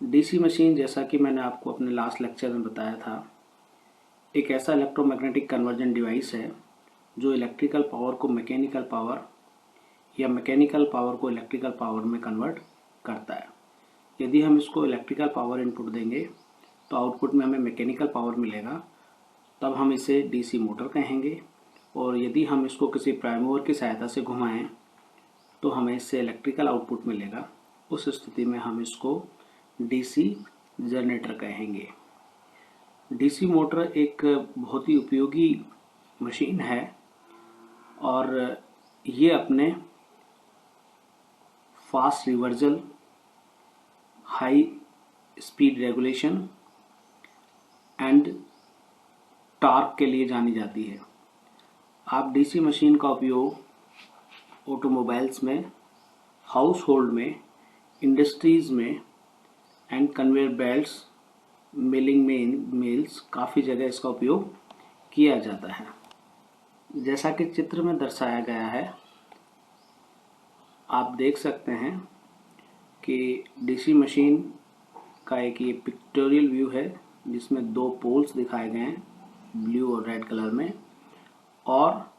DC machine, जैसा कि मैंने आपको अपने लास्ट लेक्चर में बताया था, एक ऐसा इलेक्ट्रोमैग्नेटिक कन्वर्जन डिवाइस है जो इलेक्ट्रिकल पावर को मैकेनिकल पावर या मैकेनिकल पावर को इलेक्ट्रिकल पावर में कन्वर्ट करता है। यदि हम इसको इलेक्ट्रिकल पावर इनपुट देंगे तो आउटपुट में हमें मैकेनिकल पावर मिलेगा, तब हम इसे डीसी मोटर कहेंगे। और यदि हम इसको किसी प्राइम मूवर की सहायता से घुमाएं तो हमें इससे इलेक्ट्रिकल आउटपुट मिलेगा। उस स्थिति में हम इसको डीसी जनरेटर कहेंगे। डीसी मोटर एक बहुत ही उपयोगी मशीन है और ये अपने fast reversal, high speed regulation and torque के लिए जानी जाती है। आप डीसी मशीन का उपयोग ऑटोमोबाइल्स में, हाउस होल्ड में, इंडस्ट्रीज़ में एंड कन्वेयर बेल्ट्स, मिलिंग में मिल्स, काफ़ी जगह इसका उपयोग किया जाता है। जैसा कि चित्र में दर्शाया गया है, आप देख सकते हैं कि डीसी मशीन का एक ये पिक्टोरियल व्यू है जिसमें दो पोल्स दिखाए गए हैं, ब्लू और रेड कलर में, और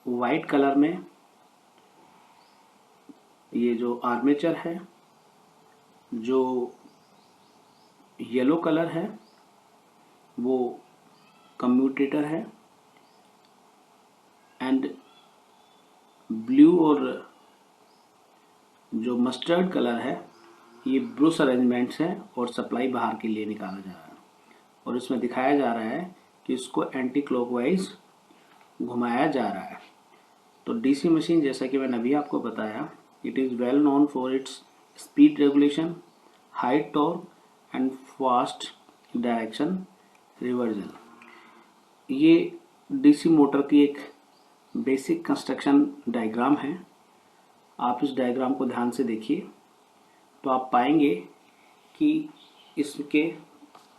वाइट कलर में ये जो आर्मेचर है, जो येलो कलर है वो कम्यूटेटर है, एंड ब्लू और जो मस्टर्ड कलर है ये ब्रूस अरेंजमेंट्स हैं और सप्लाई बाहर के लिए निकाला जा रहा है। और इसमें दिखाया जा रहा है कि इसको एंटी क्लॉकवाइज घुमाया जा रहा है। तो डीसी मशीन, जैसा कि मैंने अभी आपको बताया, it is well known for its speed regulation, high torque and fast direction reversal. ये डीसी मोटर की एक बेसिक कंस्ट्रक्शन डायग्राम है। आप इस डायग्राम को ध्यान से देखिए तो आप पाएंगे कि इसके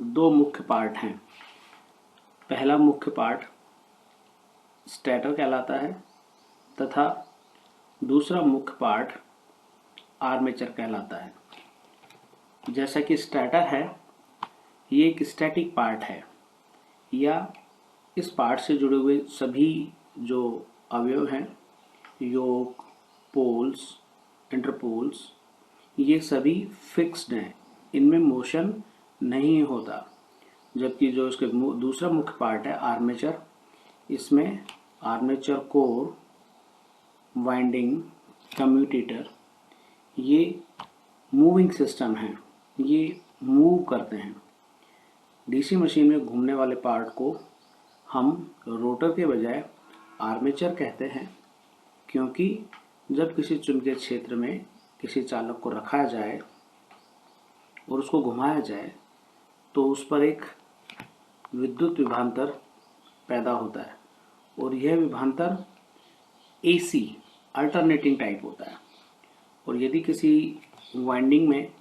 दो मुख्य पार्ट हैं। पहला मुख्य पार्ट स्टेटर कहलाता है तथा दूसरा मुख्य पार्ट आर्मेचर कहलाता है। जैसा कि स्टेटर है, ये एक स्टैटिक पार्ट है, या इस पार्ट से जुड़े हुए सभी जो अवयव हैं, योक, पोल्स, इंटरपोल्स, ये सभी फिक्स्ड हैं, इनमें मोशन नहीं होता। जबकि जो इसके दूसरा मुख्य पार्ट है आर्मेचर, इसमें आर्मेचर कोर, वाइंडिंग, कम्यूटेटर, ये मूविंग सिस्टम हैं, ये मूव करते हैं। डीसी मशीन में घूमने वाले पार्ट को हम रोटर के बजाय आर्मेचर कहते हैं, क्योंकि जब किसी चुंबकीय क्षेत्र में किसी चालक को रखा जाए और उसको घुमाया जाए तो उस पर एक विद्युत विभवांतर पैदा होता है, और यह विभवांतर एसी अल्टरनेटिंग टाइप होता है। और यदि किसी वाइंडिंग में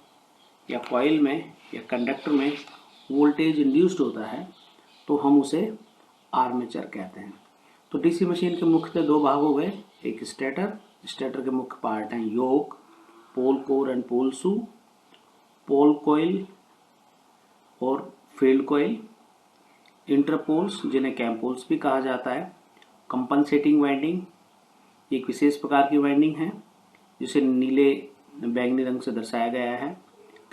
या कॉइल में या कंडक्टर में वोल्टेज इंड्यूस्ड होता है तो हम उसे आर्मेचर कहते हैं। तो डीसी मशीन के मुख्य दो भाग हो गए, एक स्टेटर, स्टेटर के मुख्य पार्ट हैं yoke, pole core and pole shoe, pole coil और फील्ड कॉइल, इंटरपोल्स जिन्हें कैम्पोल्स भी कहा जाता है, कंपनसेटिंग वाइंडिंग, एक विशेष प्रकार की वाइंडिंग है जिसे नीले बैंगनी रंग से दर्शाया गया है,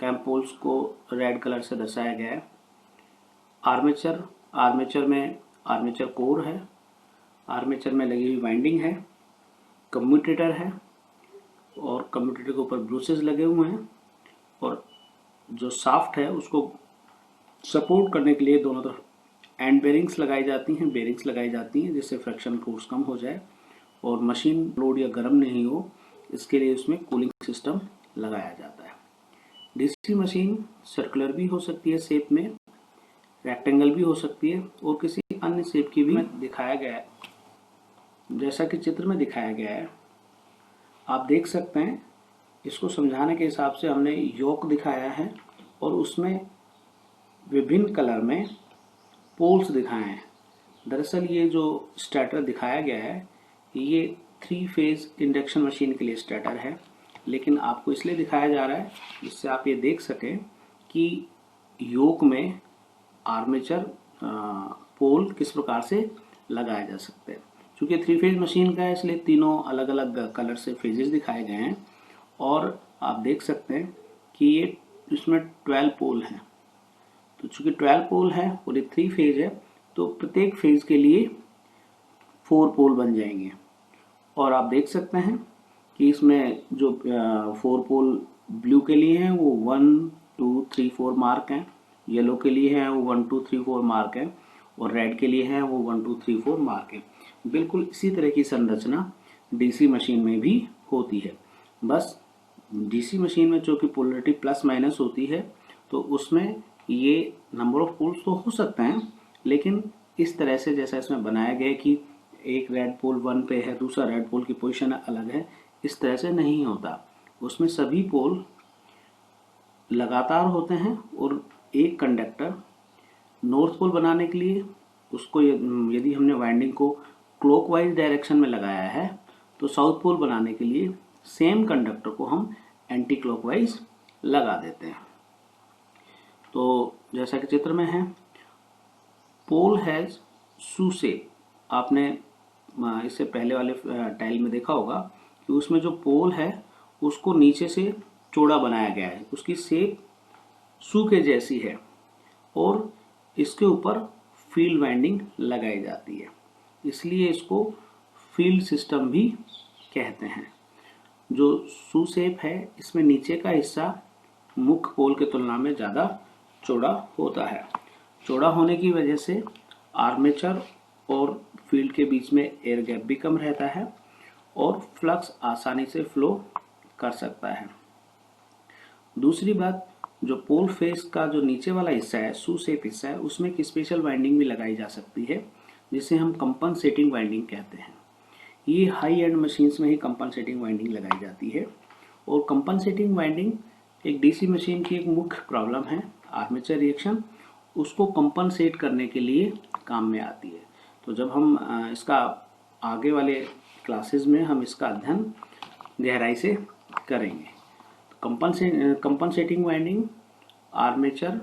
कैम्पोल्स को रेड कलर से दर्शाया गया है। आर्मेचर, आर्मेचर में आर्मेचर कोर है, आर्मेचर में लगी हुई वाइंडिंग है, कम्यूटेटर है और कम्यूटेटर के ऊपर ब्रूसेस लगे हुए हैं, और जो शाफ्ट है उसको सपोर्ट करने के लिए दोनों तरफ एंड बेरिंग्स लगाई जाती हैं, बेरिंग्स लगाई जाती हैं जिससे फ्रिक्शन फोर्स कम हो जाए और मशीन लोड या गर्म नहीं हो, इसके लिए उसमें कूलिंग सिस्टम लगाया जाता है। डीसी मशीन सर्कुलर भी हो सकती है शेप में, रेक्टेंगल भी हो सकती है और किसी अन्य शेप की भी दिखाया गया है। जैसा कि चित्र में दिखाया गया है, आप देख सकते हैं, इसको समझाने के हिसाब से हमने योक दिखाया है और उसमें विभिन्न कलर में पोल्स दिखाए हैं। दरअसल ये जो स्टेटर दिखाया गया है ये 3 फेज इंडक्शन मशीन के लिए स्टेटर है, लेकिन आपको इसलिए दिखाया जा रहा है जिससे आप ये देख सकें कि योक में आर्मेचर पोल किस प्रकार से लगाए जा सकते हैं। चूंकि 3 फेज मशीन का है इसलिए तीनों अलग अलग कलर से फेजेस दिखाए गए हैं और आप देख सकते हैं कि ये इसमें 12 पोल हैं। तो चूंकि 12 पोल है और ये 3 फेज है तो प्रत्येक फेज के लिए 4 पोल बन जाएंगे। और आप देख सकते हैं कि इसमें जो 4 पोल ब्लू के लिए हैं वो 1 2 3 4 मार्क हैं, येलो के लिए हैं वो 1 2 3 4 मार्क हैं और रेड के लिए हैं वो 1 2 3 4 मार्क हैं। बिल्कुल इसी तरह की संरचना डीसी मशीन में भी होती है। बस डीसी मशीन में जो कि पोलरिटी प्लस माइनस होती है तो उसमें ये नंबर ऑफ पोल्स तो हो सकते हैं, लेकिन इस तरह से जैसा इसमें बनाया गया कि एक रेड पोल 1 पे है, दूसरा रेड पोल की पोजीशन अलग है, इस तरह से नहीं होता। उसमें सभी पोल लगातार होते हैं और एक कंडक्टर नॉर्थ पोल बनाने के लिए उसको यदि हमने वाइंडिंग को क्लॉकवाइज डायरेक्शन में लगाया है तो साउथ पोल बनाने के लिए सेम कंडक्टर को हम एंटी क्लॉकवाइज लगा देते हैं। तो जैसा कि चित्र में है, पोल हैज शू शेप। आपने इससे पहले वाले टाइल में देखा होगा कि उसमें जो पोल है उसको नीचे से चौड़ा बनाया गया है, उसकी शेप शू के जैसी है और इसके ऊपर फील्ड वाइंडिंग लगाई जाती है, इसलिए इसको फील्ड सिस्टम भी कहते हैं। जो शू शेप है इसमें नीचे का हिस्सा मुख्य पोल के तुलना में ज़्यादा चौड़ा होता है। चौड़ा होने की वजह से आर्मेचर और फील्ड के बीच में एयर गैप भी कम रहता है और फ्लक्स आसानी से फ्लो कर सकता है। दूसरी बात, जो पोल फेस का जो नीचे वाला हिस्सा है, शू शेप हिस्सा है, उसमें एक स्पेशल वाइंडिंग भी लगाई जा सकती है जिसे हम कंपनसेटिंग वाइंडिंग कहते हैं। ये हाई एंड मशीन्स में ही कंपनसेटिंग वाइंडिंग लगाई जाती है और कंपनसेटिंग वाइंडिंग एक डीसी मशीन की एक मुख्य प्रॉब्लम है। आर्मेचर रिएक्शन उसको कंपनसेट करने के लिए काम में आती है। तो जब हम इसका आगे वाले क्लासेस में हम इसका अध्ययन गहराई से करेंगे। कंपनसेटिंग वाइंडिंग आर्मेचर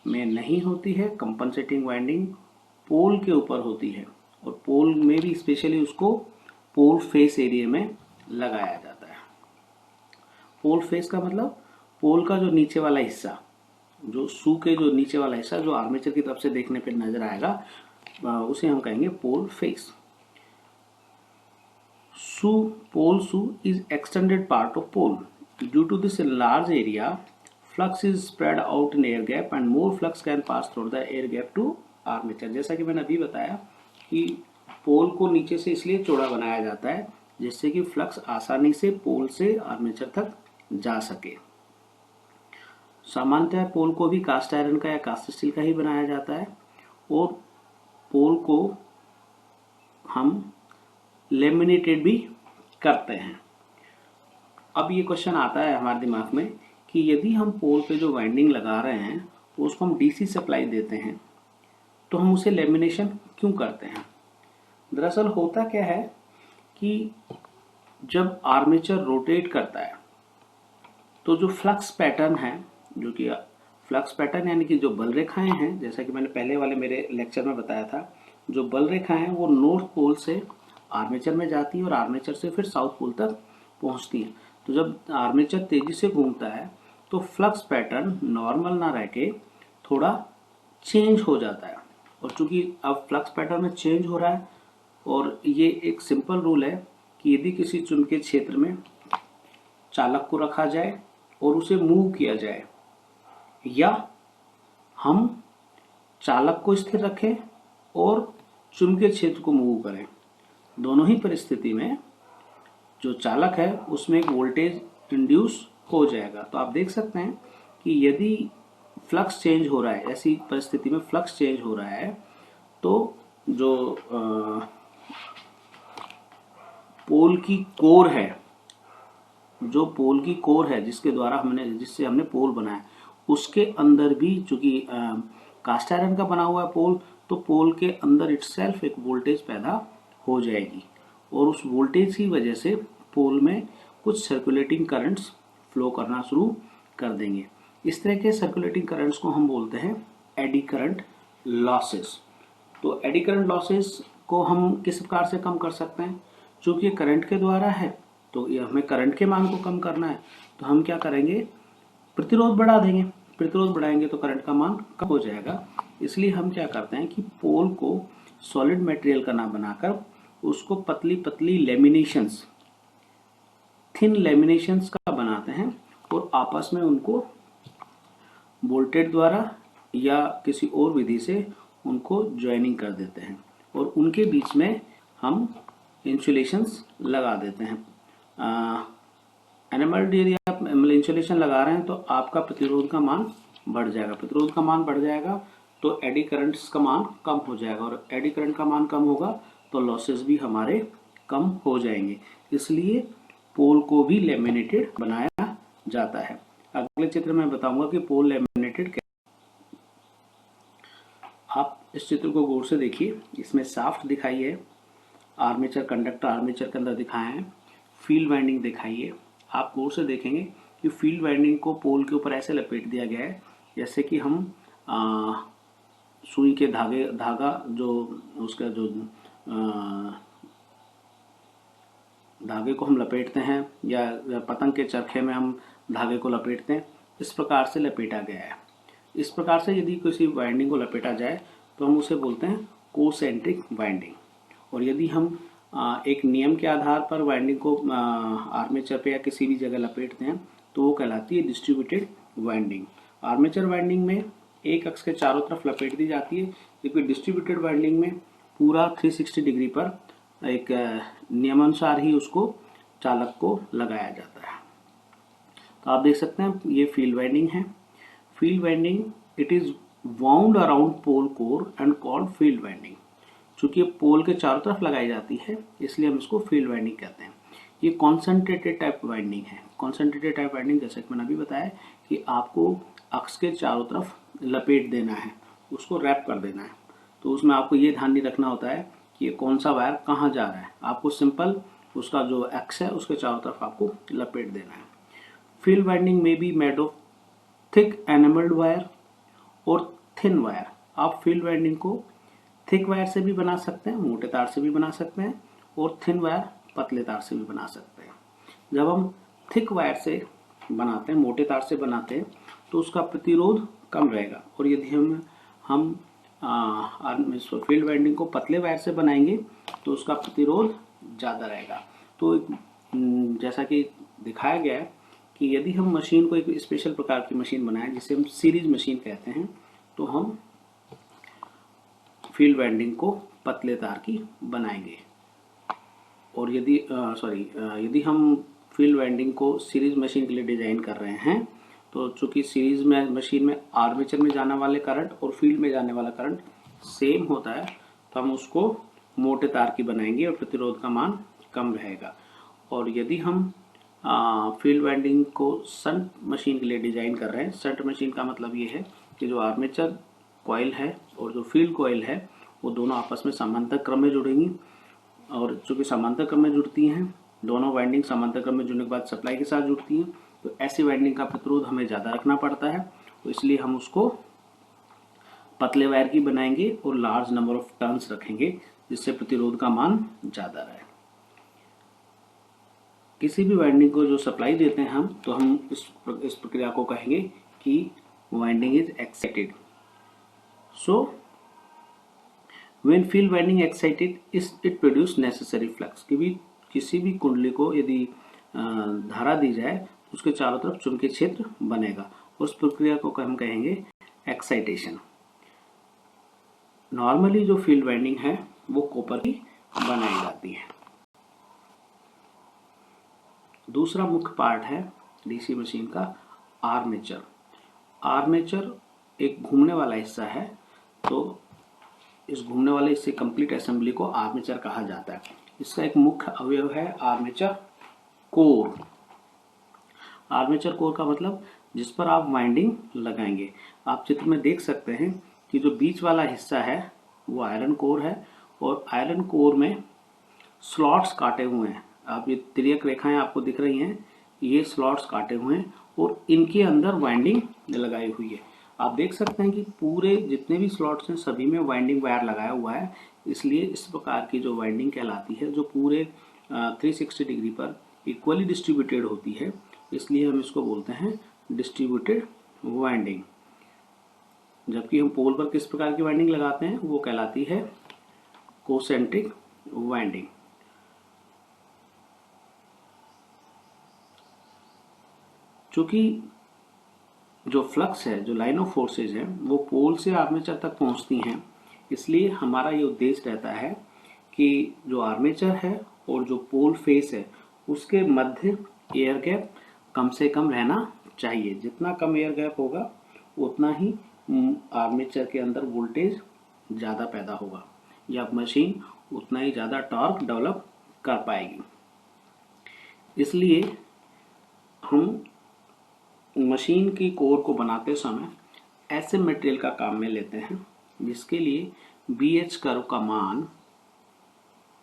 में नहीं होती है, कंपनसेटिंग वाइंडिंग पोल के ऊपर होती है और पोल में भी स्पेशली उसको पोल फेस एरिया में लगाया जाता है। पोल फेस का मतलब पोल का जो नीचे वाला हिस्सा, जो शू के जो नीचे वाला हिस्सा जो आर्मेचर की तरफ से देखने पे नजर आएगा उसे हम कहेंगे पोल face. Pole shoe is extended part of pole. Due to this large area, flux is spread out in air gap and more flux can pass through the air gap to armature. जैसा कि मैंने अभी बताया कि पोल को नीचे से इसलिए चौड़ा बनाया जाता है जिससे कि फ्लक्स आसानी से पोल से आर्मेचर तक जा सके। सामान्यतः पोल को भी कास्ट आयरन का या कास्ट स्टील का ही बनाया जाता है और पोल को हम लेमिनेटेड भी करते हैं। अब ये क्वेश्चन आता है हमारे दिमाग में कि यदि हम पोल पे जो वाइंडिंग लगा रहे हैं उसको हम डीसी सप्लाई देते हैं तो हम उसे लेमिनेशन क्यों करते हैं। दरअसल होता क्या है कि जब आर्मेचर रोटेट करता है तो जो फ्लक्स पैटर्न है, जो कि फ्लक्स पैटर्न यानी कि जो बल रेखाएं हैं, जैसा कि मैंने पहले वाले मेरे लेक्चर में बताया था, जो बल रेखाएं हैं वो नॉर्थ पोल से आर्मेचर में जाती है और आर्मेचर से फिर साउथ पोल तक पहुंचती है। तो जब आर्मेचर तेजी से घूमता है तो फ्लक्स पैटर्न नॉर्मल ना रह के थोड़ा चेंज हो जाता है और चूंकि अब फ्लक्स पैटर्न में चेंज हो रहा है और ये एक सिंपल रूल है कि यदि किसी चुंबकीय क्षेत्र में चालक को रखा जाए और उसे मूव किया जाए या हम चालक को स्थिर रखें और चुंबकीय क्षेत्र को मूव करें, दोनों ही परिस्थिति में जो चालक है उसमें एक वोल्टेज इंड्यूस हो जाएगा। तो आप देख सकते हैं कि यदि फ्लक्स चेंज हो रहा है, ऐसी परिस्थिति में फ्लक्स चेंज हो रहा है तो जो पोल की कोर है, जो पोल की कोर है जिससे हमने पोल बनाया, उसके अंदर भी चूंकि कास्ट आयरन का बना हुआ है पोल, तो पोल के अंदर इटसेल्फ एक वोल्टेज पैदा हो जाएगी और उस वोल्टेज की वजह से पोल में कुछ सर्कुलेटिंग करंट्स फ्लो करना शुरू कर देंगे। इस तरह के सर्कुलेटिंग करंट्स को हम बोलते हैं एडी करंट लॉसेस। तो एडी करंट लॉसेस को हम किस प्रकार से कम कर सकते हैं? चूंकि ये करंट के द्वारा है तो ये हमें करंट के मान को कम करना है, तो हम क्या करेंगे? प्रतिरोध बढ़ा देंगे। प्रतिरोध बढ़ाएंगे तो करंट का मान कम हो जाएगा। इसलिए हम क्या करते हैं कि पोल को सॉलिड मटेरियल का ना बनाकर उसको पतली पतली लेमिनेशंस, थिन लेमिनेशंस का बनाते हैं और आपस में उनको बोल्टेड द्वारा या किसी और विधि से उनको ज्वाइनिंग कर देते हैं और उनके बीच में हम इंसुलेशंस लगा देते हैं। एनिमल यदि आप इंसुलेशन लगा रहे हैं तो आपका प्रतिरोध का मान बढ़ जाएगा। प्रतिरोध का मान बढ़ जाएगा तो एडी करंट्स का मान कम हो जाएगा और एडी करंट का मान कम होगा तो लॉसेस भी हमारे कम हो जाएंगे। इसलिए पोल को भी लेमिनेटेड बनाया जाता है। अगले चित्र में बताऊंगा कि पोल लेमिनेटेड कैसे। आप इस चित्र को गौर से देखिए। इसमें शाफ्ट दिखाई है, आर्मेचर कंडक्टर आर्मेचर के अंदर दिखाए हैं, फील्ड वाइंडिंग दिखाई है। आप गौर से देखेंगे कि फील्ड वाइंडिंग को पोल के ऊपर ऐसे लपेट दिया गया है जैसे कि हम सुई के धागा जो उसका जो धागे को हम लपेटते हैं या पतंग के चरखे में हम धागे को लपेटते हैं, इस प्रकार से लपेटा गया है। इस प्रकार से यदि किसी वाइंडिंग को लपेटा जाए तो हम उसे बोलते हैं कोसेंट्रिक वाइंडिंग। और यदि हम एक नियम के आधार पर वाइंडिंग को आर्मेचर पे या किसी भी जगह लपेटते हैं तो वो कहलाती है डिस्ट्रीब्यूटेड वाइंडिंग। आर्मेचर वाइंडिंग में एक अक्ष के चारों तरफ लपेट दी जाती है, जबकि डिस्ट्रीब्यूटेड वाइंडिंग में पूरा 360 डिग्री पर एक नियमानुसार ही उसको चालक को लगाया जाता है। तो आप देख सकते हैं ये फील्ड वाइंडिंग है। Field winding it is wound around pole core and called field winding. चूंकि पोल के चारों तरफ लगाई जाती है इसलिए हम इसको फील्ड वाइंडिंग कहते हैं। ये कॉन्सेंट्रेटेड टाइप वाइंडिंग है। कॉन्सेंट्रेटेड टाइप वाइंडिंग जैसे कि मैंने अभी बताया कि आपको अक्ष के चारों तरफ लपेट देना है, उसको रैप कर देना है। तो उसमें आपको ये ध्यान नहीं रखना होता है कि ये कौन सा वायर कहाँ जा रहा है, आपको सिंपल उसका जो अक्ष है उसके चारों तरफ आपको लपेट देना है। फील्ड वाइंडिंग में be made of thick enamelled wire और थिन वायर। आप फील्ड वाइंडिंग को थिक वायर से भी बना सकते हैं, मोटे तार से भी बना सकते हैं, और थिन वायर पतले तार से भी बना सकते हैं। जब हम थिक वायर से बनाते हैं, मोटे तार से बनाते हैं, तो उसका प्रतिरोध कम रहेगा। और यदि हम फील्ड वाइंडिंग को पतले वायर से बनाएंगे तो उसका प्रतिरोध ज़्यादा रहेगा। तो जैसा कि दिखाया गया है कि यदि हम मशीन को एक स्पेशल प्रकार की मशीन बनाएं जिसे हम सीरीज मशीन कहते हैं, तो हम फील्ड वाइंडिंग को पतले तार की बनाएंगे। और यदि हम फील्ड वाइंडिंग को सीरीज मशीन के लिए डिजाइन कर रहे हैं तो चूंकि सीरीज में मशीन में आर्मेचर में जाने वाले करंट और फील्ड में जाने वाला करंट सेम होता है, तो हम उसको मोटे तार की बनाएंगे और प्रतिरोध का मान कम रहेगा। और यदि हम फील्ड वाइंडिंग को शंट मशीन के लिए डिजाइन कर रहे हैं, शंट मशीन का मतलब ये है कि जो आर्मेचर कॉइल है और जो फील्ड कॉइल है वो दोनों आपस में समांतर क्रम में जुड़ेंगी। और चूंकि समांतर क्रम में जुड़ती हैं, दोनों वाइंडिंग समांतर क्रम में जुड़ने के बाद सप्लाई के साथ जुड़ती हैं, तो ऐसी वाइंडिंग का प्रतिरोध हमें ज़्यादा रखना पड़ता है। तो इसलिए हम उसको पतले वायर की बनाएंगे और लार्ज नंबर ऑफ टर्न्स रखेंगे जिससे प्रतिरोध का मान ज़्यादा रहे। किसी भी वाइंडिंग को जो सप्लाई देते हैं हम, तो हम इस प्रक्रिया को कहेंगे कि winding is excited. So when field winding excited it produce necessary flux. किसी भी कुंडली को यदि धारा दी जाए तो उसके चारों तरफ चुंबकीय क्षेत्र बनेगा। उस प्रक्रिया को हम कहेंगे एक्साइटेशन। नॉर्मली जो फील्ड वाइंडिंग है वो कॉपर की बनाई जाती है। दूसरा मुख्य पार्ट है डीसी मशीन का आर्मेचर। आर्मेचर एक घूमने वाला हिस्सा है, तो इस घूमने वाले हिस्से कंप्लीट असेंबली को आर्मेचर कहा जाता है। इसका एक मुख्य अवयव है आर्मेचर कोर। आर्मेचर कोर का मतलब जिस पर आप वाइंडिंग लगाएंगे। आप चित्र में देख सकते हैं कि जो बीच वाला हिस्सा है वो आयरन कोर है और आयरन कोर में स्लॉट्स काटे हुए हैं आप ये तिर्यक रेखाएं आपको दिख रही हैं, ये स्लॉट्स काटे हुए हैं और इनके अंदर वाइंडिंग लगाई हुई है। आप देख सकते हैं कि पूरे जितने भी स्लॉट्स हैं सभी में वाइंडिंग वायर लगाया हुआ है, इसलिए इस प्रकार की जो वाइंडिंग कहलाती है जो पूरे 360 डिग्री पर इक्वली डिस्ट्रीब्यूटेड होती है, इसलिए हम इसको बोलते हैं डिस्ट्रीब्यूटेड वाइंडिंग। जबकि हम पोल पर किस प्रकार की वाइंडिंग लगाते हैं वो कहलाती है कोसेंट्रिक वाइंडिंग। चूंकि जो फ्लक्स है, जो लाइन ऑफ फोर्सेज है, वो पोल से आर्मेचर तक पहुंचती हैं, इसलिए हमारा ये उद्देश्य रहता है कि जो आर्मेचर है और जो पोल फेस है उसके मध्य एयर गैप कम से कम रहना चाहिए। जितना कम एयर गैप होगा उतना ही आर्मेचर के अंदर वोल्टेज ज़्यादा पैदा होगा या मशीन उतना ही ज़्यादा टॉर्क डेवलप कर पाएगी। इसलिए हम मशीन की कोर को बनाते समय ऐसे मटेरियल का काम में लेते हैं जिसके लिए BH कर्व का मान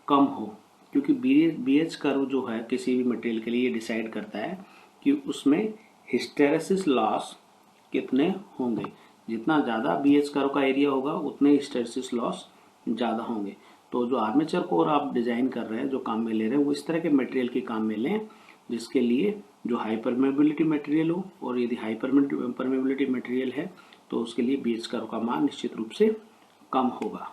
कम हो, क्योंकि BH कर्व जो है किसी भी मटेरियल के लिए डिसाइड करता है कि उसमें हिस्टेरेसिस लॉस कितने होंगे। जितना ज़्यादा BH कर्व का एरिया होगा उतने हिस्टेरेसिस लॉस ज़्यादा होंगे। तो जो आर्मेचर कोर आप डिजाइन कर रहे हैं, जो काम में ले रहे हैं, वो इस तरह के मटेरियल के काम में लें जिसके लिए जो हाई परमेबिलिटी मटेरियल हो, और यदि हाई परमेबिलिटी मटेरियल है तो उसके लिए BH कर्व का मान निश्चित रूप से कम होगा।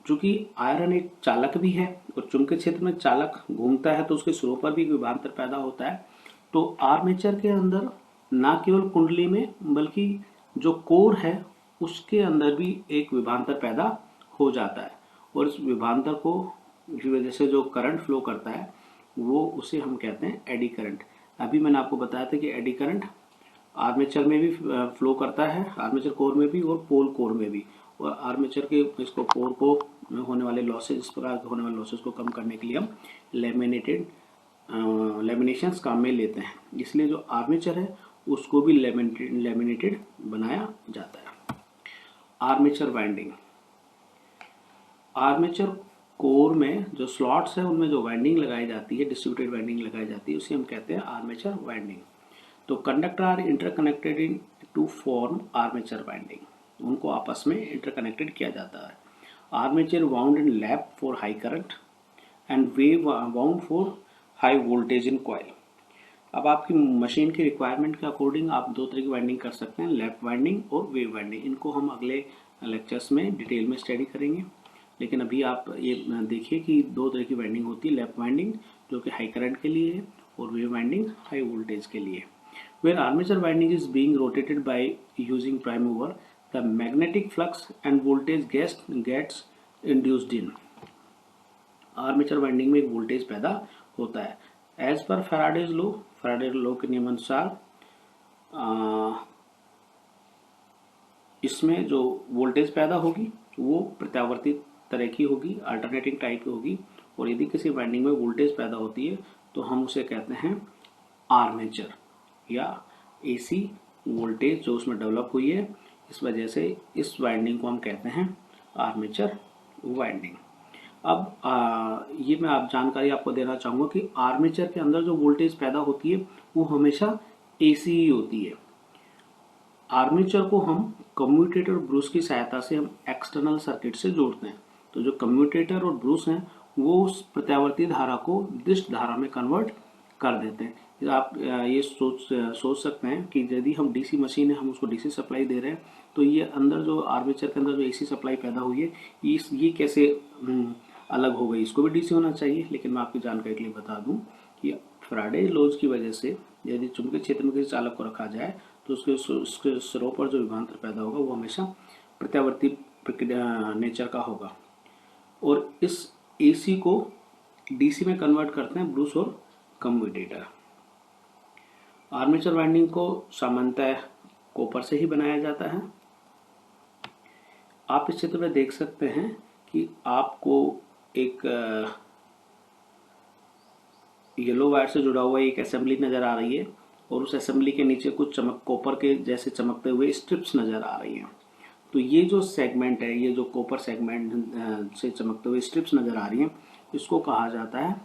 चूंकि आयरन एक चालक भी है और चुंबकीय क्षेत्र में चालक घूमता है तो उसके सिरों पर भी विभवांतर पैदा होता है, तो आर्मेचर के अंदर न केवल कुंडली में बल्कि जो कोर है उसके अंदर भी एक विभवांतर पैदा हो जाता है, और इस विभवांतर को की वजह से जो करंट फ्लो करता है वो उसे हम कहते हैं एडी करंट। अभी मैंने आपको बताया था कि एडी करंट आर्मेचर में भी फ्लो करता है, आर्मेचर कोर में भी और पोल कोर में भी, और आर्मेचर के इसको कोर को होने वाले लॉसेज, इस प्रकार के होने वाले लॉसेज को कम करने के लिए हम लेमिनेशंस काम में लेते हैं। इसलिए जो आर्मेचर है उसको भी लेमिनेटेड बनाया जाता है। आर्मेचर वाइंडिंग, आर्मेचर कोर में जो स्लॉट्स है उनमें जो वाइंडिंग लगाई जाती है, डिस्ट्रीब्यूटेड वाइंडिंग लगाई जाती है, उसे हम कहते हैं आर्मेचर वाइंडिंग। तो conductor are interconnected in to form armature winding, उनको आपस में इंटरकनेक्टेड किया जाता है। Armature wound in lap for high current and wave wound for high voltage in coil. अब आपकी मशीन की रिक्वायरमेंट के अकॉर्डिंग आप दो तरह की वाइंडिंग कर सकते हैं, लैप वाइंडिंग और वेव वाइंडिंग। इनको हम अगले लेक्चर्स में डिटेल में स्टडी करेंगे, लेकिन अभी आप ये देखिए कि दो तरह की वाइंडिंग होती है, लैप वाइंडिंग जो कि हाई करंट के लिए है और वेव वाइंडिंग हाई वोल्टेज के लिए। Where armature winding is being rotated by using prime mover, the magnetic flux and voltage gets induced in. Armature winding में एक वोल्टेज पैदा होता है। एज पर फैराडेज लॉ के नियम अनुसार इसमें जो वोल्टेज पैदा होगी वो प्रत्यावर्ती तरह की होगी, अल्टरनेटिंग टाइप की होगी, और यदि किसी वाइंडिंग में वोल्टेज पैदा होती है तो हम उसे कहते हैं आर्मेचर या AC वोल्टेज जो उसमें डेवलप हुई है, इस वजह से इस वाइंडिंग को हम कहते हैं आर्मेचर वाइंडिंग। अब ये मैं आप जानकारी आपको देना चाहूँगा कि आर्मेचर के अंदर जो वोल्टेज पैदा होती है वो हमेशा AC ही होती है। आर्मेचर को हम कम्यूटेटर और ब्रूस की सहायता से हम एक्सटर्नल सर्किट से जोड़ते हैं। तो जो कम्यूटेटर और ब्रूस हैं वो उस प्रत्यावर्ती धारा को दिष्ट धारा में कन्वर्ट कर देते हैं। आप ये सोच सकते हैं कि यदि हम DC मशीन है, हम उसको DC सप्लाई दे रहे हैं, तो ये अंदर जो आर्मेचर के अंदर जो AC सप्लाई पैदा हुई है ये कैसे अलग हो गई, इसको भी DC होना चाहिए। लेकिन मैं आपकी जानकारी के लिए बता दूं कि फैराडे लॉज की वजह से यदि चुंबकीय क्षेत्र में किसी चालक को रखा जाए तो उसके सिरों पर जो विभवांतर पैदा होगा वो हमेशा प्रत्यावर्ती नेचर का होगा, और इस AC को DC में कन्वर्ट करते हैं ब्रूस और कम्यूटेटर। आर्मेचर वाइंडिंग को सामान्यतः कॉपर से ही बनाया जाता है। आप इस चित्र में देख सकते हैं कि आपको एक येलो वायर से जुड़ा हुआ एक असेंबली नजर आ रही है, और उस असेंबली के नीचे कुछ कॉपर के जैसे चमकते हुए स्ट्रिप्स नजर आ रही हैं। तो ये जो सेगमेंट है, ये जो कॉपर सेगमेंट से चमकते हुए स्ट्रिप्स नजर आ रही हैं, इसको कहा जाता है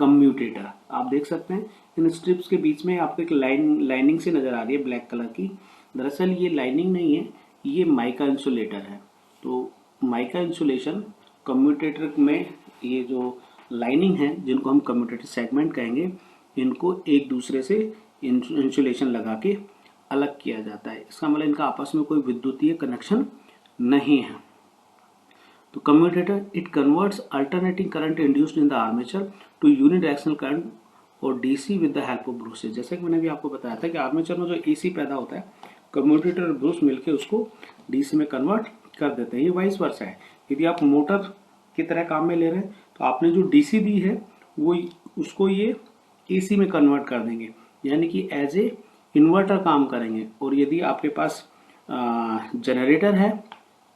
कम्यूटेटर। आप देख सकते हैं इन स्ट्रिप्स के बीच में आपको एक लाइनिंग से नजर आ रही है ब्लैक कलर की। दरअसल ये लाइनिंग नहीं है, ये माइका इंसुलेटर है। तो माइका इंसुलेशन कम्यूटेटर में ये जो लाइनिंग है, जिनको हम कम्यूटेटर सेगमेंट कहेंगे, इनको एक दूसरे से इंसुलेशन लगा के अलग किया जाता है। इसका मतलब इनका आपस में कोई विद्युतीय कनेक्शन नहीं है। तो commutator it converts alternating current induced in the armature to unidirectional current और DC with the help of brushes. जैसे कि मैंने भी आपको बताया था कि आर्मेचर में जो एसी पैदा होता है, कम्यूटेटर और ब्रूस मिलकर उसको डीसी में कन्वर्ट कर देते हैं। ये वाइस वर्सा है। यदि आप मोटर की तरह काम में ले रहे हैं तो आपने जो डीसी दी है वो उसको ये एसी में कन्वर्ट कर देंगे, यानी कि एज ए इन्वर्टर काम करेंगे। और यदि आपके पास जनरेटर है,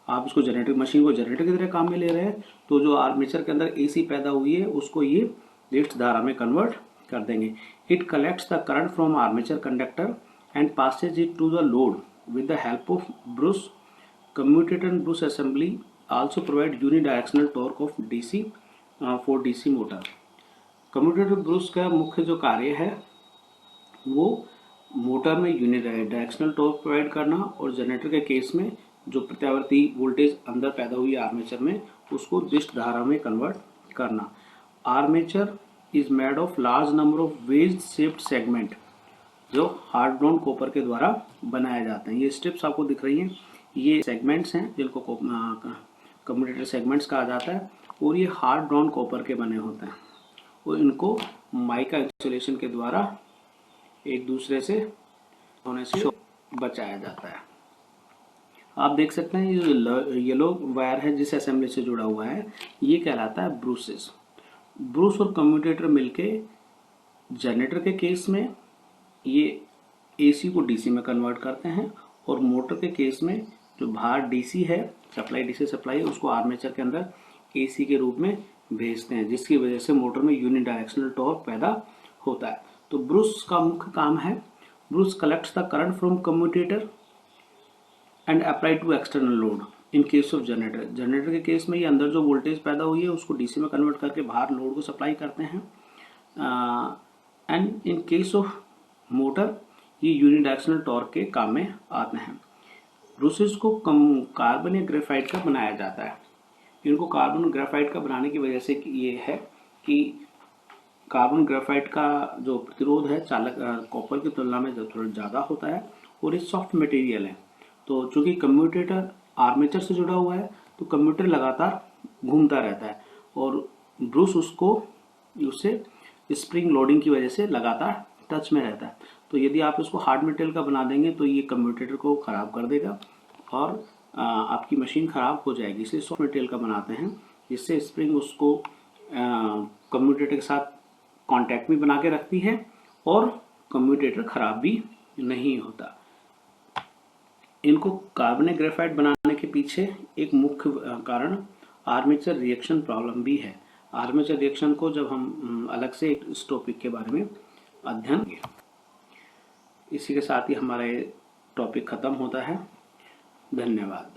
आप इसको जनरेटर मशीन को जनरेटर की तरह काम में ले रहे हैं, तो जो आर्मेचर के अंदर एसी पैदा हुई है उसको ये विद्युत धारा में कन्वर्ट कर देंगे। It collects the current from armature conductor and passes it to the load with the help of brush. Commutator and brush assembly also provide unidirectional torque of DC for DC motor. Commutator brush का मुख्य जो कार्य है वो motor में unidirectional torque provide करना और generator के केस में जो प्रत्यावर्ती वोल्टेज अंदर पैदा हुई आर्मेचर में उसको विद्युत धारा में कन्वर्ट करना। Armature is made of large number of wedge shaped segment जो हार्ड ब्राउन कॉपर के द्वारा बनाए जाते हैं। ये स्ट्रिप्स आपको दिख रही हैं, ये सेगमेंट्स हैं जिनको कम्यूटेटर सेगमेंट्स कहा जाता है, और ये हार्ड ब्राउन कॉपर के बने होते हैं और इनको माइका इंसुलेशन के द्वारा एक दूसरे से होने से बचाया जाता है। आप देख सकते हैं ये जो येलो वायर है जिस असेंबली से जुड़ा हुआ है ये कहलाता है ब्रूसेस। ब्रूस और कम्यूटेटर मिलके जनरेटर के केस में ये एसी को डीसी में कन्वर्ट करते हैं और मोटर के केस में जो बाहर डीसी है, सप्लाई डीसी सप्लाई है, उसको आर्मेचर के अंदर एसी के रूप में भेजते हैं, जिसकी वजह से मोटर में यूनिडायरेक्शनल टॉर्क पैदा होता है। तो ब्रूस का मुख्य काम है, brush collects the current from commutator and apply to external load in case of generator. Generator के केस में ये अंदर जो वोल्टेज पैदा हुई है उसको डीसी में कन्वर्ट करके बाहर लोड को सप्लाई करते हैं। And in case of motor ये यूनिडायरेक्शनल टॉर्क के काम में आते हैं। ब्रूसेस को कार्बन या ग्रेफाइट का बनाया जाता है। इनको कार्बन ग्रेफाइट का बनाने की वजह से ये है कि कार्बन ग्रेफाइट का जो प्रतिरोध है चालक कॉपर की तुलना में थोड़ा ज़्यादा होता है और ये सॉफ्ट मटेरियल है। तो चूंकि कम्यूटेटर आर्मेचर से जुड़ा हुआ है तो कम्यूटेटर लगातार घूमता रहता है और ब्रूस उससे स्प्रिंग लोडिंग की वजह से लगातार टच में रहता है। तो यदि आप इसको हार्ड मटेरियल का बना देंगे तो ये कम्यूटेटर को ख़राब कर देगा और आपकी मशीन ख़राब हो जाएगी। इसलिए सॉफ्ट मटेरियल का बनाते हैं जिससे स्प्रिंग उसको कम्यूटेटर के साथ कांटेक्ट भी बना के रखती है और कम्यूटेटर ख़राब भी नहीं होता। इनको कार्बन ग्रेफाइट बनाने के पीछे एक मुख्य कारण आर्मेचर रिएक्शन प्रॉब्लम भी है। आर्मेचर रिएक्शन को जब हम अलग से इस टॉपिक के बारे में अध्ययन करेंगे। इसी के साथ ही हमारा टॉपिक खत्म होता है। धन्यवाद।